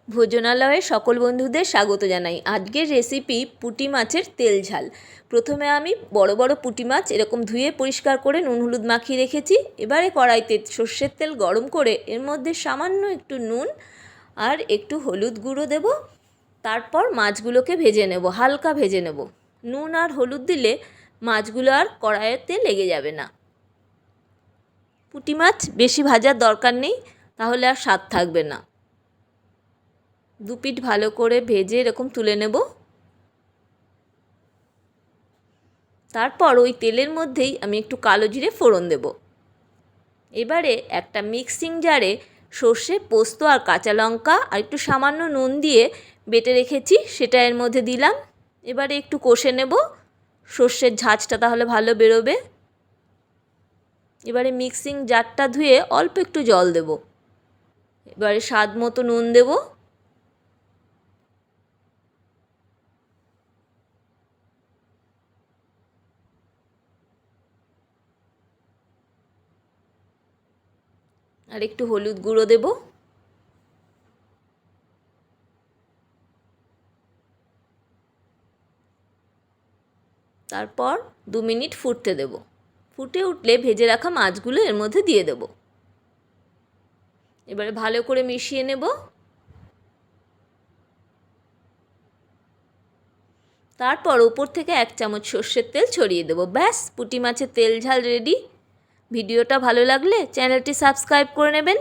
ভোজনালয়ে সকল বন্ধুদের স্বাগত জানাই। আজকের রেসিপি পুঁটি মাছের তেল ঝাল। প্রথমে আমি বড় বড় পুঁটি মাছ এরকম ধুয়ে পরিষ্কার করে নুন হলুদ মাখিয়ে রেখেছি। এবারে কড়াইতে সর্ষের তেল গরম করে এর মধ্যে সামান্য একটু নুন আর একটু হলুদ গুঁড়ো দেব। তারপর মাছগুলোকে ভেজে নেব, হালকা ভেজে নেব। নুন আর হলুদ দিলে মাছগুলো আর কড়াইতে লেগে যাবে না। পুঁটি মাছ বেশি ভাজার দরকার নেই, তাহলে আর স্বাদ থাকবে না। দু পিঠ ভালো করে ভেজে এরকম তুলে নেব। তারপর ওই তেলের মধ্যেই আমি একটু কালো জিরে ফোড়ন দেব। এবারে একটা মিক্সিং জারে সর্ষে, পোস্ত আর কাঁচা লঙ্কা আর একটু সামান্য নুন দিয়ে বেটে রেখেছি, সেটা এর মধ্যে দিলাম। এবারে একটু কষে নেব, সর্ষের ঝাঁঝটা তাহলে ভালো বেরোবে। এবারে মিক্সিং জারটা ধুয়ে অল্প একটু জল দেব। এবারে স্বাদ মতো নুন দেব। আর একটু হলুদ গুঁড়ো দেব। তারপর 2 মিনিট ফুটতে দেব। ফুটে উঠলে ভেজে রাখা মাছগুলো এর মধ্যে দিয়ে দেব। এবারে ভালো করে মিশিয়ে নেব। তারপর উপর থেকে 1 চামচ সর্ষের তেল ছড়িয়ে দেব। ব্যাস, পুঁটি মাছের তেল ঝাল রেডি। ভিডিওটা ভালো লাগলে চ্যানেলটি সাবস্ক্রাইব করে নেবেন।